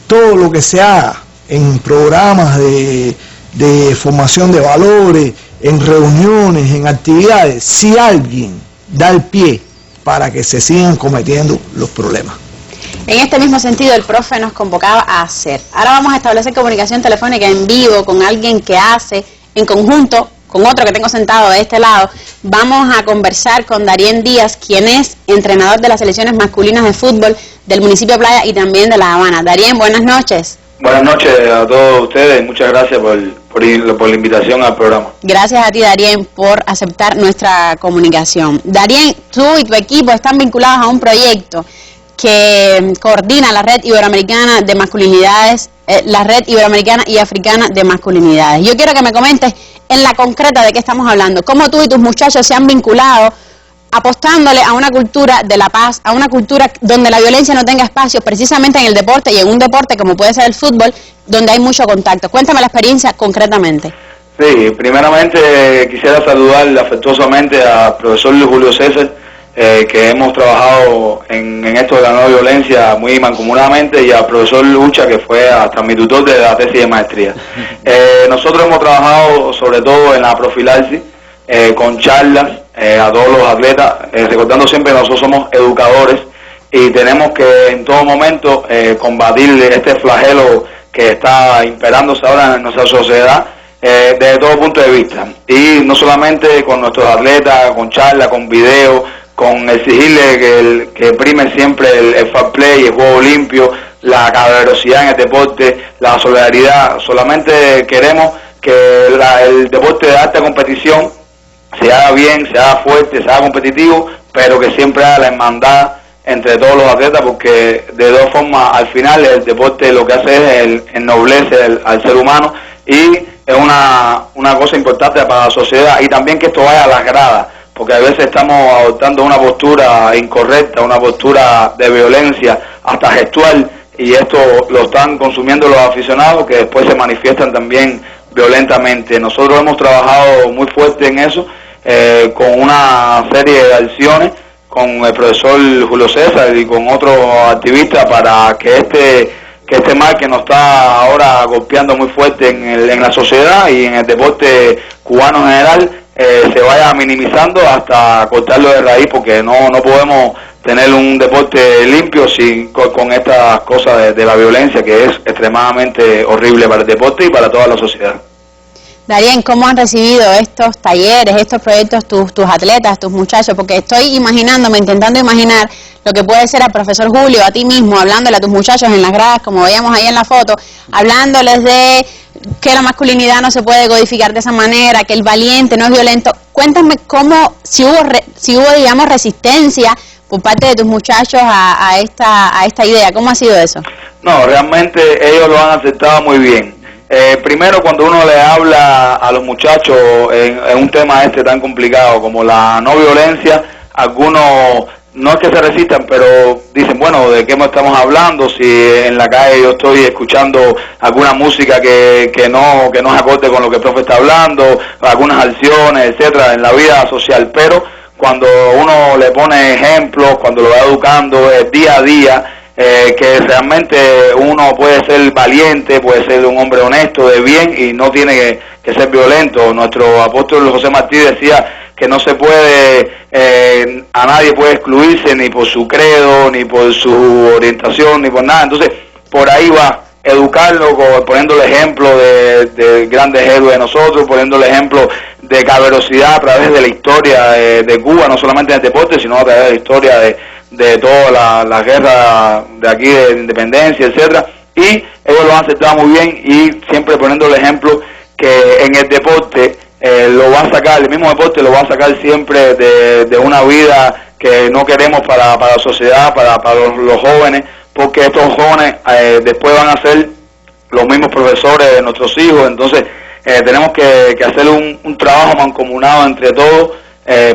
todo lo que se haga en programas de formación de valores, en reuniones, en actividades, si alguien da el pie para que se sigan cometiendo los problemas. En este mismo sentido, el profe nos convocaba a hacer. Ahora vamos a establecer comunicación telefónica en vivo con alguien que hace en conjunto con otro que tengo sentado de este lado. Vamos a conversar con Darien Díaz, quien es entrenador de las selecciones masculinas de fútbol del municipio de Playa y también de La Habana. Darien, buenas noches. Buenas noches a todos ustedes, muchas gracias por la invitación al programa. Gracias a ti, Darien, por aceptar nuestra comunicación. Darien, tú y tu equipo están vinculados a un proyecto que coordina la Red Iberoamericana de Masculinidades, la Red Iberoamericana y Africana de Masculinidades. Yo quiero que me comentes en la concreta de qué estamos hablando, cómo tú y tus muchachos se han vinculado apostándole a una cultura de la paz, a una cultura donde la violencia no tenga espacio, precisamente en el deporte y en un deporte como puede ser el fútbol, donde hay mucho contacto. Cuéntame la experiencia concretamente. Sí, primeramente quisiera saludar afectuosamente al profesor Julio César, que hemos trabajado en esto de la no violencia muy mancomunadamente, y al profesor Lucha, que fue hasta mi tutor de la tesis de maestría. Nosotros hemos trabajado sobre todo en la profilaxis, con charlas a todos los atletas, recordando siempre que nosotros somos educadores y tenemos que en todo momento combatir este flagelo que está imperándose ahora en nuestra sociedad desde todo punto de vista. Y no solamente con nuestros atletas, con charlas, con videos, con exigirle que primen siempre el fair play, el juego limpio, la caballerosidad en el deporte, la solidaridad. Solamente queremos que el deporte de alta competición se haga bien, se haga fuerte, se haga competitivo, pero que siempre haga la hermandad entre todos los atletas, porque de dos formas al final el deporte lo que hace es ennoblece al ser humano, y es una cosa importante para la sociedad. Y también que esto vaya a las gradas, porque a veces estamos adoptando una postura incorrecta, una postura de violencia, hasta gestual, y esto lo están consumiendo los aficionados, que después se manifiestan también violentamente. Nosotros hemos trabajado muy fuerte en eso, con una serie de acciones, con el profesor Julio César y con otros activistas, para que este mal que nos está ahora golpeando muy fuerte en la sociedad y en el deporte cubano en general, se vaya minimizando hasta cortarlo de raíz, porque no podemos tener un deporte limpio sin con estas cosas de la violencia, que es extremadamente horrible para el deporte y para toda la sociedad. Darien, ¿cómo han recibido estos talleres, estos proyectos tus atletas, tus muchachos? Porque estoy intentando imaginar lo que puede ser al profesor Julio, a ti mismo, hablándole a tus muchachos en las gradas, como veíamos ahí en la foto, hablándoles de que la masculinidad no se puede codificar de esa manera, que el valiente no es violento. Cuéntame si hubo digamos, resistencia por parte de tus muchachos a esta idea. ¿Cómo ha sido eso? No, realmente ellos lo han aceptado muy bien. Primero, cuando uno le habla a los muchachos en un tema tan complicado como la no violencia, algunos no es que se resistan, pero dicen, bueno, ¿de qué estamos hablando? Si en la calle yo estoy escuchando alguna música que no se acorde con lo que el profe está hablando, algunas acciones, etcétera, en la vida social. Pero cuando uno le pone ejemplos, cuando lo va educando día a día, que realmente uno puede ser valiente, puede ser un hombre honesto, de bien, y no tiene que ser violento. Nuestro apóstol José Martí decía que no se puede, a nadie puede excluirse ni por su credo, ni por su orientación, ni por nada. Entonces, por ahí va, educarlo, poniéndole ejemplo de grandes héroes de nosotros, poniéndole ejemplo de caballerosidad a través de la historia de Cuba, no solamente en el deporte, sino a través de la historia de toda la guerra de aquí de independencia, etcétera. Y ellos lo han aceptado muy bien, y siempre poniendo el ejemplo que en el deporte lo va a sacar, el mismo deporte lo va a sacar siempre de una vida que no queremos para la sociedad, para los jóvenes, porque estos jóvenes después van a ser los mismos profesores de nuestros hijos. Entonces tenemos que hacer un trabajo mancomunado entre todos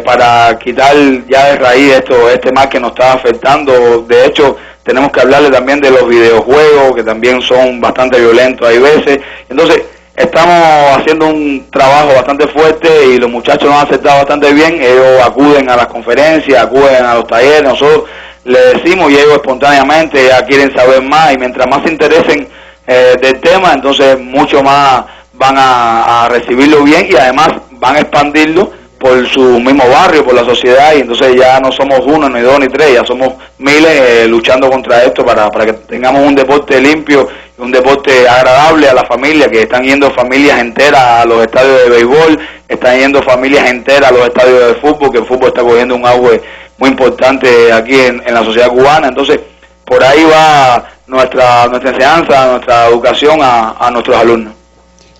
para quitar ya de raíz este mal que nos está afectando. De hecho, tenemos que hablarle también de los videojuegos, que también son bastante violentos hay veces. Entonces, estamos haciendo un trabajo bastante fuerte y los muchachos nos han aceptado bastante bien. Ellos acuden a las conferencias, acuden a los talleres, nosotros les decimos y ellos espontáneamente ya quieren saber más, y mientras más se interesen del tema, entonces mucho más van a recibirlo bien, y además van a expandirlo por su mismo barrio, por la sociedad, y entonces ya no somos uno, ni dos, ni tres, ya somos miles luchando contra esto para que tengamos un deporte limpio, un deporte agradable a la familia, que están yendo familias enteras a los estadios de béisbol, están yendo familias enteras a los estadios de fútbol, que el fútbol está cogiendo un auge muy importante aquí en la sociedad cubana. Entonces, por ahí va nuestra enseñanza, nuestra educación a nuestros alumnos.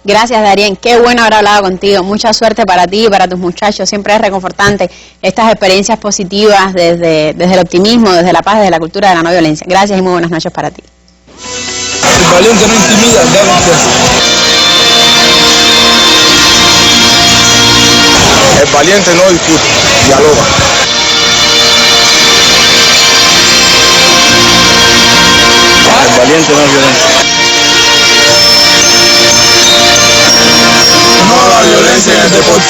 Gracias, Darien. Qué bueno haber hablado contigo. Mucha suerte para ti y para tus muchachos. Siempre es reconfortante estas experiencias positivas desde el optimismo, desde la paz, desde la cultura de la no violencia. Gracias y muy buenas noches para ti. El valiente no intimida, El valiente no discute, dialoga. El valiente no es violento. No a la violencia en el deporte.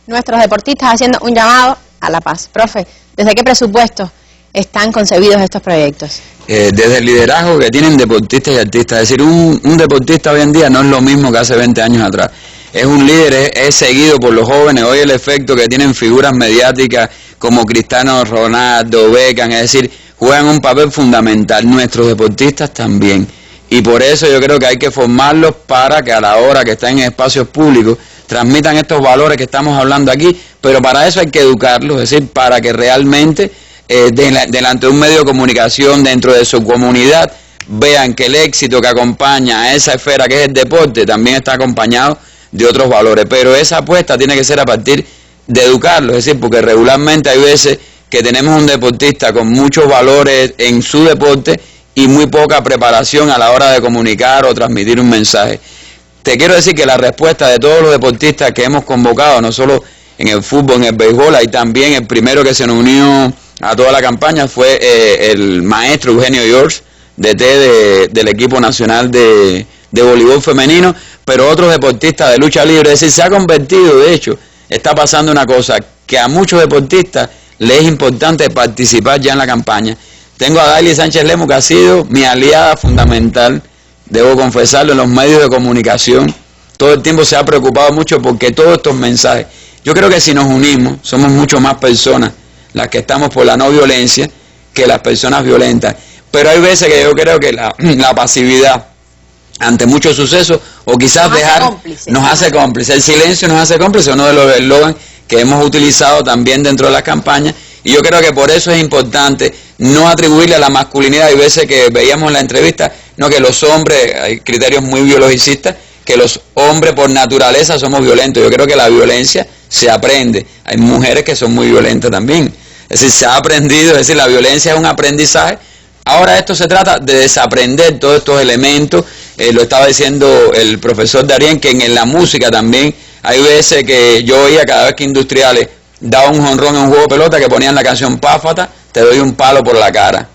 Nuestros deportistas haciendo un llamado a la paz. Profe, ¿desde qué presupuesto están concebidos estos proyectos? Desde el liderazgo que tienen deportistas y artistas. Es decir, un deportista hoy en día no es lo mismo que hace 20 años atrás. Es un líder, es seguido por los jóvenes. Hoy el efecto que tienen figuras mediáticas como Cristiano Ronaldo, Beckham, es decir, juegan un papel fundamental. Nuestros deportistas también. Y por eso yo creo que hay que formarlos para que a la hora que están en espacios públicos transmitan estos valores que estamos hablando aquí, pero para eso hay que educarlos, es decir, para que realmente delante de un medio de comunicación, dentro de su comunidad, vean que el éxito que acompaña a esa esfera que es el deporte también está acompañado de otros valores. Pero esa apuesta tiene que ser a partir de educarlos, es decir, porque regularmente hay veces que tenemos un deportista con muchos valores en su deporte y muy poca preparación a la hora de comunicar o transmitir un mensaje. Te quiero decir que la respuesta de todos los deportistas que hemos convocado, no solo en el fútbol, en el béisbol, ahí también el primero que se nos unió a toda la campaña fue el maestro Eugenio George, DT del equipo nacional de voleibol femenino, pero otros deportistas de lucha libre. Es decir, se ha convertido, de hecho, está pasando una cosa, que a muchos deportistas les es importante participar ya en la campaña. Tengo a Daily Sánchez Lemos, que ha sido mi aliada fundamental, debo confesarlo, en los medios de comunicación. Todo el tiempo se ha preocupado mucho porque todos estos mensajes Yo creo que si nos unimos, somos mucho más personas las que estamos por la no violencia que las personas violentas. Pero hay veces que yo creo que la pasividad ante muchos sucesos, o quizás nos hace cómplices. El silencio nos hace cómplices, uno de los eslogans que hemos utilizado también dentro de las campañas, y yo creo que por eso es importante no atribuirle a la masculinidad. Hay veces que veíamos en la entrevista, no, que los hombres, hay criterios muy biologicistas, que los hombres por naturaleza somos violentos. Yo creo que la violencia se aprende. Hay mujeres que son muy violentas también. Es decir, se ha aprendido, es decir, la violencia es un aprendizaje. Ahora esto se trata de desaprender todos estos elementos. Lo estaba diciendo el profesor Darien, que en la música también hay veces que yo oía cada vez que Industriales daba un jonrón en un juego de pelota que ponían la canción Páfata, te doy un palo por la cara,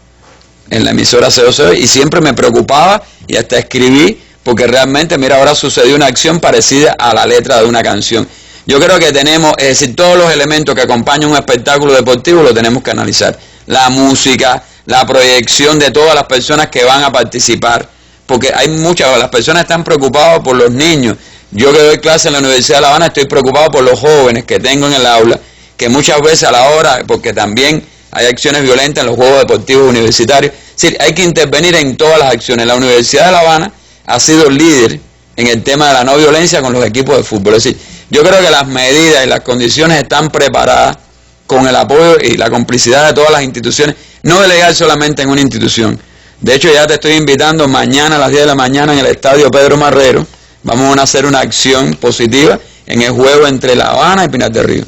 en la emisora CO2, y siempre me preocupaba y hasta escribí, porque realmente, mira, ahora sucedió una acción parecida a la letra de una canción. Yo creo que tenemos, es decir, todos los elementos que acompañan un espectáculo deportivo lo tenemos que analizar. La música, la proyección de todas las personas que van a participar, porque hay muchas, las personas están preocupadas por los niños. Yo que doy clase en la Universidad de La Habana estoy preocupado por los jóvenes que tengo en el aula, que muchas veces a la hora, porque también hay acciones violentas en los juegos deportivos universitarios. Es decir, hay que intervenir en todas las acciones. La Universidad de La Habana ha sido líder en el tema de la no violencia con los equipos de fútbol. Es decir, yo creo que las medidas y las condiciones están preparadas con el apoyo y la complicidad de todas las instituciones, no delegar solamente en una institución. De hecho, ya te estoy invitando mañana a las 10 de la mañana en el Estadio Pedro Marrero. Vamos a hacer una acción positiva en el juego entre La Habana y Pinar del Río.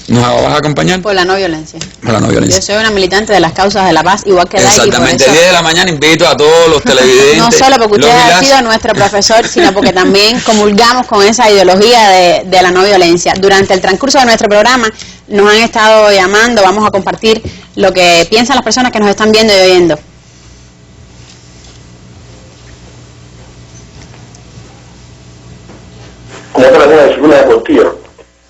¿Nos vas a acompañar? Por la no violencia. Por la no violencia. Yo soy una militante de las causas de la paz, igual que Dai. Exactamente, 10 de la mañana invito a todos los televidentes. No solo porque usted ha sido nuestro profesor, sino porque también comulgamos con esa ideología de la no violencia. Durante el transcurso de nuestro programa nos han estado llamando, vamos a compartir lo que piensan las personas que nos están viendo y oyendo. Como es la disciplina deportiva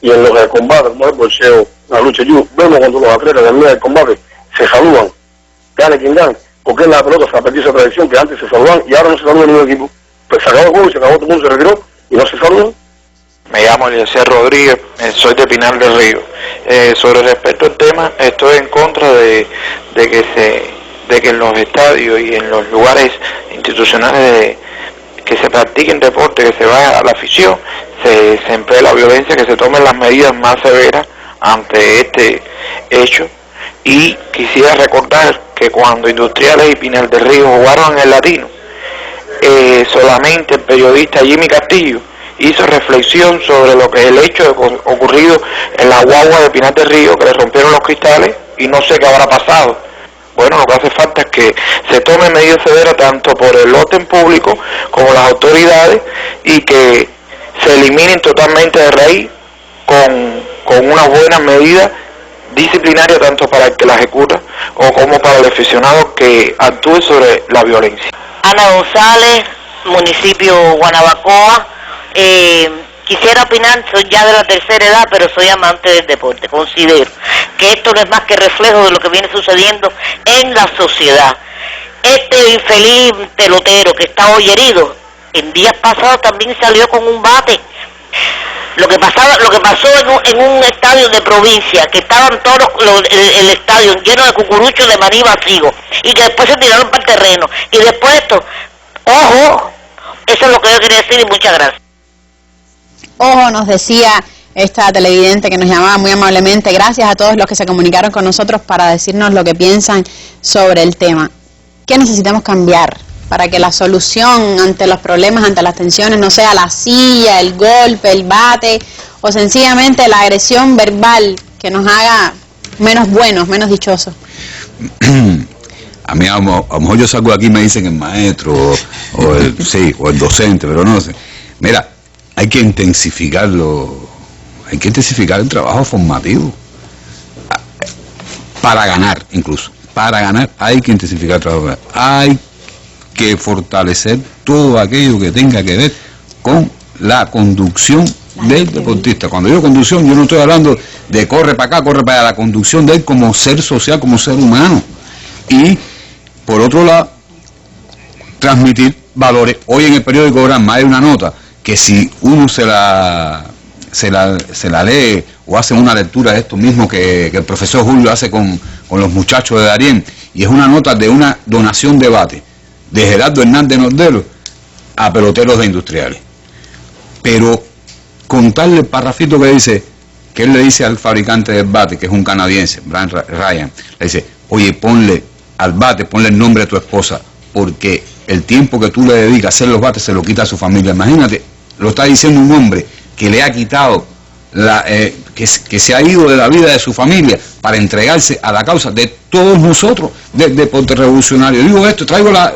y en los combates, como el boxeo, la lucha, yo vemos cuando los atletas en el combate se saludan, gane quien gane, porque en la pelota se ha perdido esa tradición que antes se saludaban y ahora no se saludan en ningún equipo. Pues se acabó el juego, se acabó, todo el mundo se retiró y no se saludan. Me llamo Eliezer Rodríguez, soy de Pinar del Río. Sobre respecto al tema, estoy en contra de que en los estadios y en los lugares institucionales que se practiquen deporte, que se vaya a la afición, se emplee la violencia, que se tomen las medidas más severas ante este hecho. Y quisiera recordar que cuando Industriales y Pinar del Río jugaron en el Latino, solamente el periodista Jimmy Castillo hizo reflexión sobre lo que es el hecho ocurrido en la guagua de Pinar del Río, que le rompieron los cristales, y no sé qué habrá pasado. Bueno, lo que hace falta es que se tomen medidas severas tanto por el orden público como las autoridades y que se eliminen totalmente de raíz con una buena medida disciplinaria tanto para el que la ejecuta o como para el aficionado que actúe sobre la violencia. Ana González, municipio Guanabacoa. Quisiera opinar, soy ya de la tercera edad, pero soy amante del deporte. Considero que esto no es más que reflejo de lo que viene sucediendo en la sociedad. Este infeliz pelotero que está hoy herido, en días pasados también salió con un bate. Lo que pasó en un estadio de provincia, que estaban todos el estadio lleno de cucuruchos de maní vacío, y que después se tiraron para el terreno. Y después esto, ojo, eso es lo que yo quería decir y muchas gracias. Ojo, nos decía esta televidente que nos llamaba muy amablemente. Gracias a todos los que se comunicaron con nosotros para decirnos lo que piensan sobre el tema. ¿Qué necesitamos cambiar para que la solución ante los problemas, ante las tensiones, no sea la silla, el golpe, el bate o sencillamente la agresión verbal que nos haga menos buenos, menos dichosos? A mí a lo mejor yo salgo de aquí y me dicen el maestro o el docente, pero no sé. Mira, hay que intensificarlo, hay que intensificar el trabajo formativo para ganar, incluso para ganar hay que intensificar el trabajo, hay que fortalecer todo aquello que tenga que ver con la conducción del deportista. Cuando digo conducción, yo no estoy hablando de corre para acá, corre para allá, la conducción de él como ser social, como ser humano. Y por otro lado, transmitir valores. Hoy en el periódico Granma hay una nota que si uno se la se la lee o hacen una lectura de esto mismo que el profesor Julio hace con los muchachos de Darién, y es una nota de una donación debate de Gerardo Hernández Nordelo a peloteros de Industriales. Pero contarle el parrafito que dice, que él le dice al fabricante del bate, que es un canadiense, Brian Ryan, le dice, oye, ponle al bate, ponle el nombre de tu esposa, porque el tiempo que tú le dedicas a hacer los bates se lo quita a su familia. Imagínate, lo está diciendo un hombre que le ha quitado, que se ha ido de la vida de su familia para entregarse a la causa de todos nosotros del deporte revolucionario. Digo esto,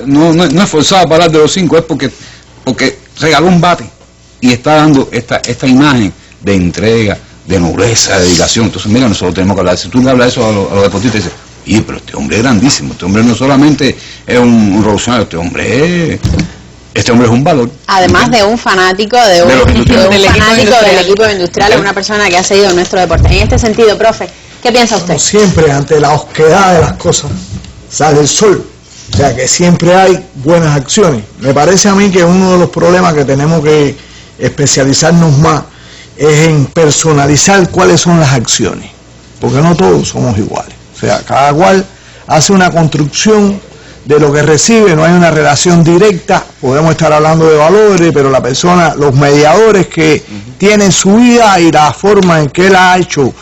no es forzado para hablar de los 5, es porque regaló un bate y está dando esta imagen de entrega, de nobleza, de dedicación. Entonces, mira, nosotros tenemos que hablar. Si tú le hablas eso a los deportistas, dices, oye, pero este hombre es grandísimo, este hombre no solamente es un revolucionario, este hombre es un valor. Además de un fanático del equipo industrial, es una persona que ha seguido nuestro deporte. En este sentido, profe, ¿qué piensa usted? Como siempre, ante la osquedad de las cosas, sale el sol. O sea, que siempre hay buenas acciones. Me parece a mí que uno de los problemas que tenemos que especializarnos más es en personalizar cuáles son las acciones, porque no todos somos iguales. O sea, cada cual hace una construcción de lo que recibe, no hay una relación directa. Podemos estar hablando de valores, pero la persona, los mediadores que tienen su vida y la forma en que él ha hecho,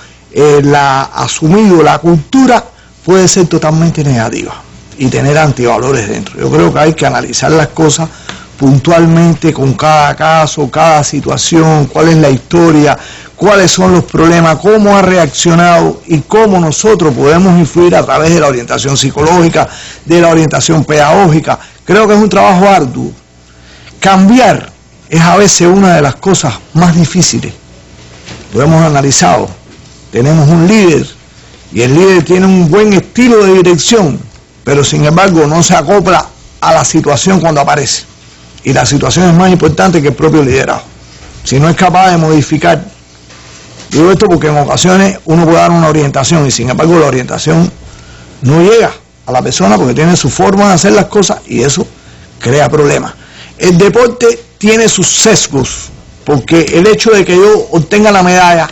ha asumido la cultura, puede ser totalmente negativa y tener antivalores dentro. Yo creo que hay que analizar las cosas puntualmente con cada caso, cada situación, cuál es la historia, cuáles son los problemas, cómo ha reaccionado y cómo nosotros podemos influir a través de la orientación psicológica, de la orientación pedagógica. Creo que es un trabajo arduo. Cambiar es a veces una de las cosas más difíciles. Lo hemos analizado. Tenemos un líder y el líder tiene un buen estilo de dirección, pero sin embargo no se acopla a la situación cuando aparece. Y la situación es más importante que el propio liderazgo. Si no es capaz de modificar, digo esto porque en ocasiones uno puede dar una orientación y sin embargo la orientación no llega a la persona porque tiene su forma de hacer las cosas y eso crea problemas. El deporte tiene sus sesgos, porque el hecho de que yo obtenga la medalla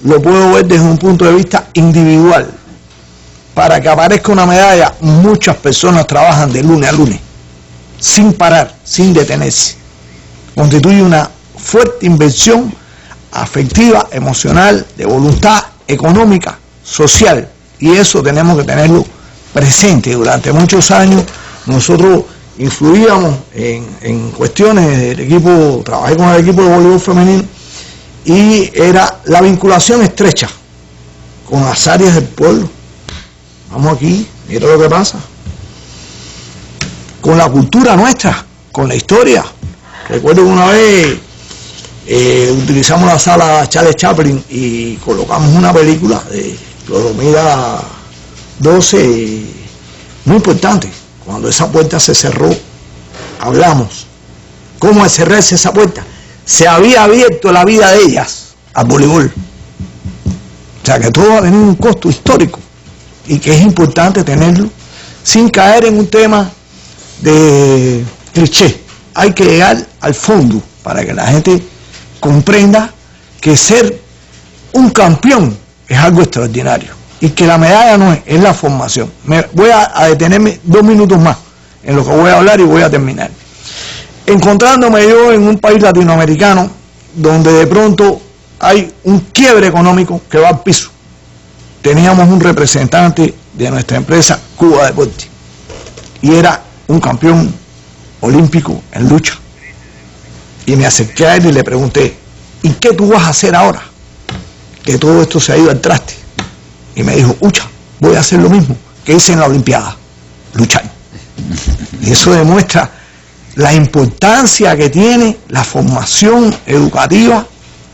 lo puedo ver desde un punto de vista individual. Para que aparezca una medalla, muchas personas trabajan de lunes a lunes, sin parar, sin detenerse. Constituye una fuerte inversión afectiva, emocional, de voluntad, económica, social, y eso tenemos que tenerlo presente. Durante muchos años nosotros influíamos en cuestiones del equipo, trabajé con el equipo de voleibol femenino y era la vinculación estrecha con las áreas del pueblo. Vamos aquí, mira lo que pasa. Con la cultura nuestra, con la historia. Recuerdo que una vez utilizamos la sala Charles Chaplin y colocamos una película de Cloromira 12, muy importante. Cuando esa puerta se cerró, hablamos. ¿Cómo al cerrarse esa puerta? Se había abierto la vida de ellas al voleibol. O sea que todo va a tener un costo histórico y que es importante tenerlo sin caer en un tema de cliché. Hay que llegar al fondo para que la gente comprenda que ser un campeón es algo extraordinario y que la medalla no es la formación. Voy a detenerme 2 minutos más en lo que voy a hablar y voy a terminar. Encontrándome yo en un país latinoamericano donde de pronto hay un quiebre económico que va al piso. Teníamos un representante de nuestra empresa Cuba Deportes y era un campeón olímpico en lucha. Y me acerqué a él y le pregunté, ¿y qué tú vas a hacer ahora? Que todo esto se ha ido al traste. Y me dijo, voy a hacer lo mismo que hice en la Olimpiada, luchar. Y eso demuestra la importancia que tiene la formación educativa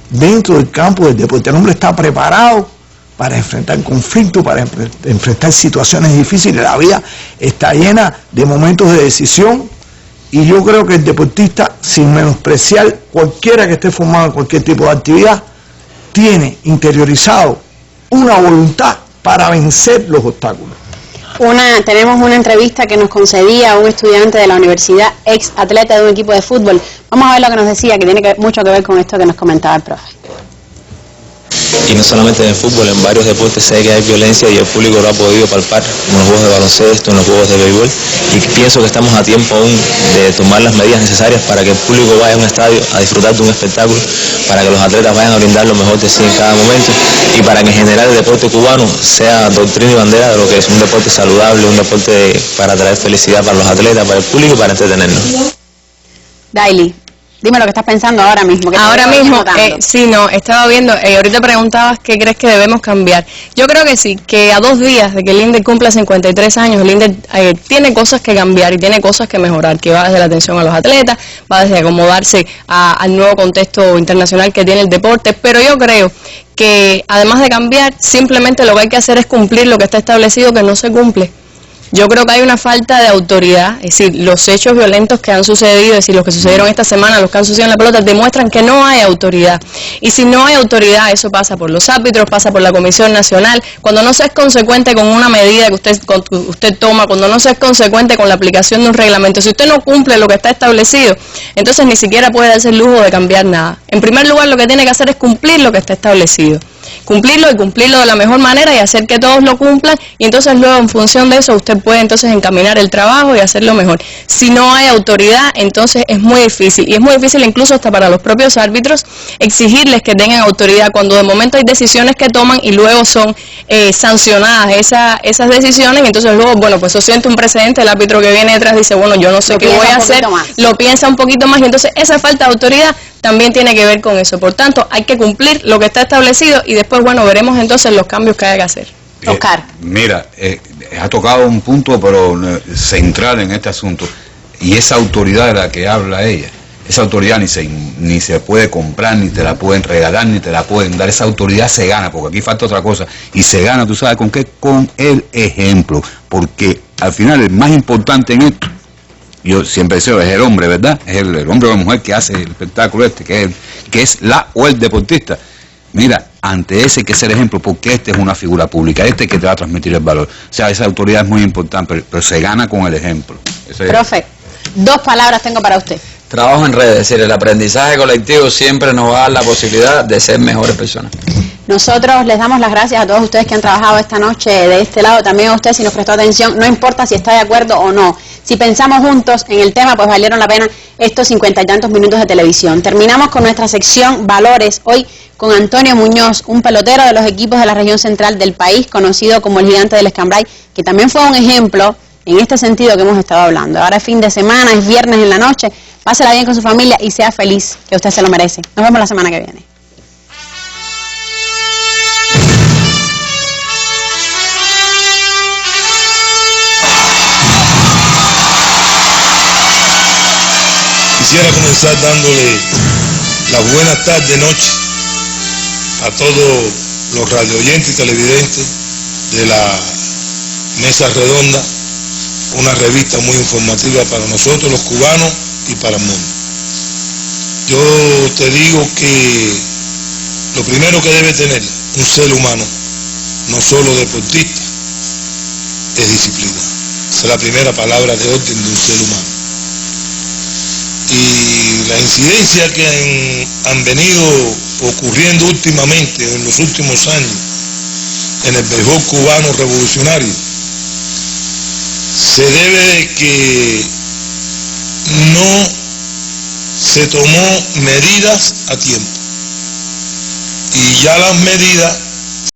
dentro del campo del deporte. El hombre está preparado para enfrentar conflictos, para enfrentar situaciones difíciles. La vida está llena de momentos de decisión y yo creo que el deportista, sin menospreciar cualquiera que esté formado en cualquier tipo de actividad, tiene interiorizado una voluntad para vencer los obstáculos. Tenemos una entrevista que nos concedía un estudiante de la universidad, ex atleta de un equipo de fútbol. Vamos a ver lo que nos decía, que tiene mucho que ver con esto que nos comentaba el profe. y no solamente en el fútbol, en varios deportes sé que hay violencia y el público lo ha podido palpar, en los juegos de baloncesto, en los juegos de béisbol, y pienso que estamos a tiempo aún de tomar las medidas necesarias para que el público vaya a un estadio a disfrutar de un espectáculo, para que los atletas vayan a brindar lo mejor de sí en cada momento y para que en general el deporte cubano sea doctrina y bandera de lo que es un deporte saludable, un deporte para traer felicidad para los atletas, para el público y para entretenernos. Daily, dime lo que estás pensando ahora mismo. Ahora mismo, sí, no, estaba viendo, ahorita preguntabas qué crees que debemos cambiar. Yo creo que sí, que a 2 días de que el INDER cumpla 53 años, el INDER tiene cosas que cambiar y tiene cosas que mejorar, que va desde la atención a los atletas, va desde acomodarse al nuevo contexto internacional que tiene el deporte, pero yo creo que además de cambiar, simplemente lo que hay que hacer es cumplir lo que está establecido que no se cumple. Yo creo que hay una falta de autoridad, es decir, los hechos violentos que han sucedido, es decir, los que sucedieron esta semana, los que han sucedido en la pelota, demuestran que no hay autoridad. Y si no hay autoridad, eso pasa por los árbitros, pasa por la Comisión Nacional. Cuando no se es consecuente con una medida que usted toma, cuando no se es consecuente con la aplicación de un reglamento, si usted no cumple lo que está establecido, entonces ni siquiera puede darse el lujo de cambiar nada. En primer lugar, lo que tiene que hacer es cumplir lo que está establecido. Cumplirlo y cumplirlo de la mejor manera y hacer que todos lo cumplan, y entonces luego en función de eso usted puede entonces encaminar el trabajo y hacerlo mejor. Si no hay autoridad, entonces es muy difícil, y es muy difícil incluso hasta para los propios árbitros exigirles que tengan autoridad cuando de momento hay decisiones que toman y luego son sancionadas esas decisiones, y entonces luego, bueno, pues eso siente un precedente, el árbitro que viene detrás dice, bueno, yo no sé qué voy a hacer, lo piensa un poquito más, y entonces esa falta de autoridad también tiene que ver con eso. Por tanto, hay que cumplir lo que está establecido y después, bueno, veremos entonces los cambios que haya que hacer. Oscar. Mira, ha tocado un punto pero central en este asunto, y esa autoridad de la que habla ella, esa autoridad ni se puede comprar, ni te la pueden regalar, ni te la pueden dar. Esa autoridad se gana, porque aquí falta otra cosa, y se gana, ¿tú sabes con qué? Con el ejemplo, porque al final el más importante en esto, yo siempre deseo, es el hombre, ¿verdad? Es el hombre o la mujer que hace el espectáculo que es la o el deportista. Mira, ante ese hay que ser ejemplo, porque este es una figura pública, este que te va a transmitir el valor. O sea, esa autoridad es muy importante, pero se gana con el ejemplo. Profe, 2 palabras tengo para usted. Trabajo en redes, es decir, el aprendizaje colectivo siempre nos va a dar la posibilidad de ser mejores personas. Nosotros les damos las gracias a todos ustedes que han trabajado esta noche de este lado, también a usted si nos prestó atención, no importa si está de acuerdo o no. Si pensamos juntos en el tema, pues valieron la pena estos 50 y tantos minutos de televisión. Terminamos con nuestra sección Valores, hoy con Antonio Muñoz, un pelotero de los equipos de la región central del país, conocido como el Gigante del Escambray, que también fue un ejemplo en este sentido que hemos estado hablando. Ahora es fin de semana, es viernes en la noche, pásela bien con su familia y sea feliz, que usted se lo merece. Nos vemos la semana que viene. Quisiera comenzar dándole las buenas tardes, noche a todos los radioyentes y televidentes de la Mesa Redonda, una revista muy informativa para nosotros los cubanos y para el mundo. Yo te digo que lo primero que debe tener un ser humano, no solo deportista, es disciplina. Esa es la primera palabra de orden de un ser humano. Y la incidencia que han venido ocurriendo últimamente, en los últimos años, en el béisbol cubano revolucionario, se debe de que no se tomó medidas a tiempo. Y ya las medidas